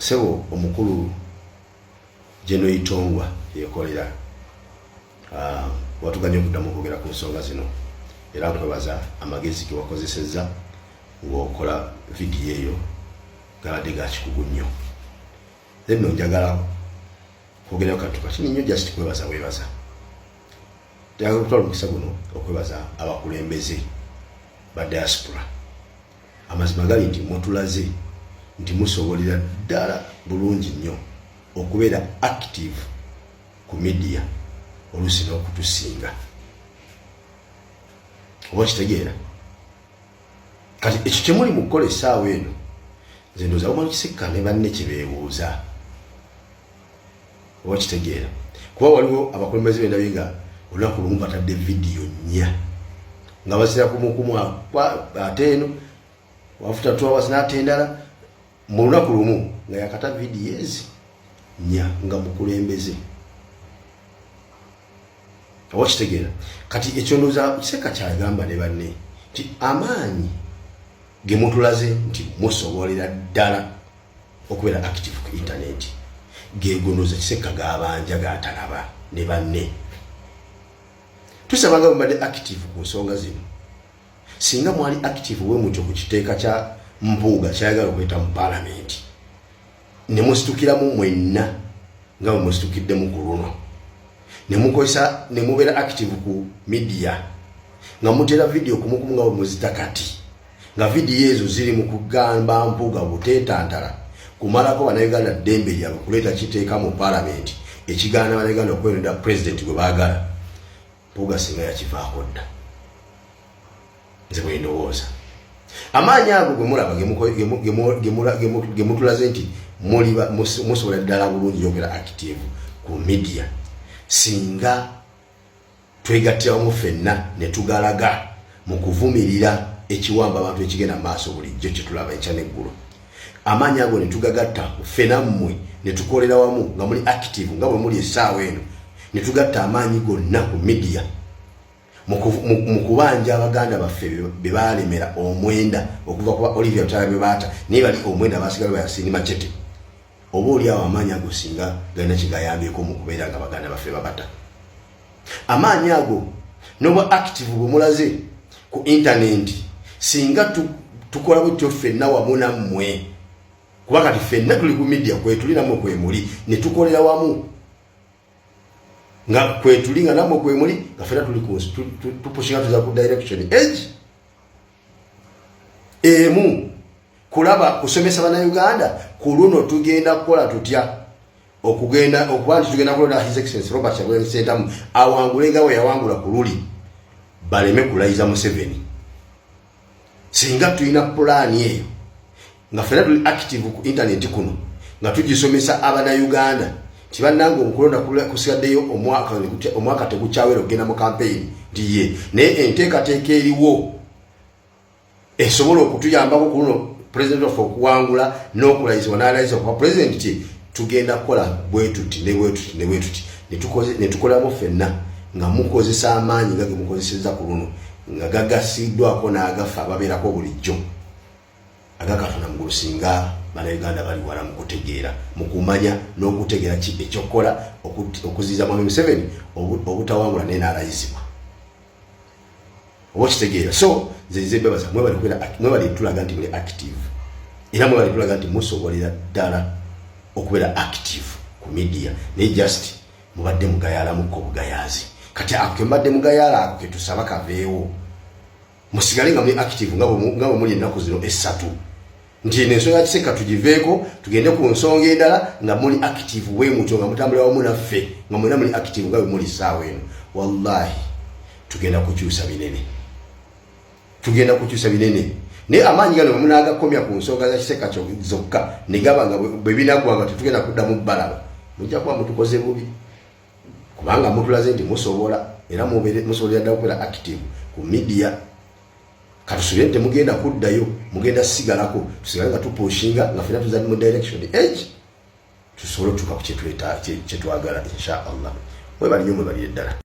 sebo omukulu Jeno Itongwa yekolera watuganye okuddamu okwogera ku nsonga zino era nkwebaza amagezi ge wakozesezza ng'okola vidiyo eyo galade ga kikugu nnyo. Nno njagala kwogera kantu kati nnyo just kwebaza webaza. Njagala okutwala omukisa guno okwebaza abakulembeze ba diaspora. Amazima gali nti mutulaze nti musobolera ddala bulungi nnyo okubeera active ku media oluusi n'okutusinga. Oba kitegeera kati ekyo kyemuli mu kukola essaawa eno nze ndowooza wamala kisekka ne banne kye beebuuza. Oba kitegeera kuba waliwo abakulembeze bendabe nga olunaku lumu batadde vidiyo nnya nga bazira kumukumu ate eno wafuta 2 hours n'ate endala mu lunaku lumu nga yakata vidiyo ezi nnya nga mukulembeze. Oba kitegeera kati ekyo ndowooza kiseka kyagamba ne banne nti amaanyi ge mutulaze nti musobolera ddala okubeera active ku internet gegondoza kiseka gabanja gatalaba ne banne. Tusabanga mubadde active ku nsonga zino. Singa mwali active we mutyo ku kiteeka kya Mpuuga kyayagala okweta mu parliament ne musitukiramu mwenna nga musitukidde ku luno ne mukozesa ne mubeera active ku media nga mutera video kumukumu nga muzita kati nga video ezo ziri mu kugamba Mpuuga buteetantala kumalako Bannayuganda ddembe lyabwe kuleeta kiteeka mu parliament ekigaana Bannayuganda okweronda president gwe baagala. Mpuuga singa yakivaako dda nze bwe ndowooza. Amaanyi ago gwe mulaba ge mutulaze nti musobola ddala bulungi okubeera active ku media singa twegattira wamu ffenna ne tugalaga mu kuvumirira ekiwamba abantu ekigenda mu maaso bulijjo kye tulaba ekya n'eggulu. Amaanyi ago ne tugagatta ffenna mmwe ne tukolera wamu nga muli active nga bwe muli essaawa eno ne tugatta amaanyi gonna ku media mu kubanja Abaganda baffe be balemera omwenda okuva ku Olivia Tala be baata naye bali omwenda basigala bayasini machete. Oba oli awo amaanyi ago singa galina kigayambyeko mu kubeera nga Abaganda baffe babata. Amaanyi ago noba active bwe mulaze ku internet singa tukola butyo ffenna wamu nammwe kuba kati ffenna tuli ku media kwetuli namwe kwemuli ne tukolera wamu nga kwetuli nga namwe kwemuli nga ffenna tuli tupushinga tuza ku direction edge emu kulaba kusomesa Bannayuganda ku luno tugenda kukola tutya okugenda okuba nti tugenda kulonda His Excellency Robert Kyagulanyi Ssentamu awangule nga we yawangula ku luli baleme kulayiza Museveni. Singa tulina pulaani eyo nga ffenna tuli active ku internet kuno nga tugisomesa Abannayuganda nti bannange omukulonda kusigaddeyo omwaka tegukyawera okugenda mu campaign nti ye naye enteekateeka eriwo esobola okutuyambako ku luno president of okuwangula n'okulayizibwa n'alayiza okuba president ti tugenda kukola bwetuti ne bwetuti ne bwetuti ne tukolamu ffenna nga mukozesa amaanyi nga ge mukozesezza ku luno nga gagasiddwako n'agafa ababeerako bulijjo agakatona mu ggulu singa Bannayuganda bali wala mu kutegeera mu kumanya n'okutegeera ki ekyokola okuziiza Mwami Museveni obutawangula naye n'alayizibwa. Oba kitegeera so nze bebaza mwe bali tulaga nti muli active era mwe bali tulaga nti musobolera ddala okubeera active ku media naye just mubadde mugayaalamuko obugayazi kati ako mbadde mugayaala ako ketusaba kaveewo musigale nga muli active nga bwe muli ennaku zino essatu nti n'ensonga kiseka tugiveeko tugende ku nsonga endala nga muli active we mutyo nga mutambulira wamu naffe nga mwena muli active nga bwe muli ssaawa eno. Wallahi tugenda kukyusa binene naye amaanyi gano munagakomya ku nsonga za kiseka zokka ne gaba nga bwe binagwanga tetugenda kuddamu balaba mujja kuba mutukoze bubi kubanga mutulaze nti musobola era musobolera ddala okubeera active ku media. Katusubire nti mugenda kuddayo mugenda sigalako tusigale nga tupushinga nga ffenna tuzadde mu direction edge tusobole otuuka ku kye twagala insha Allah. Mwe bali nnyo mwe bali ddala.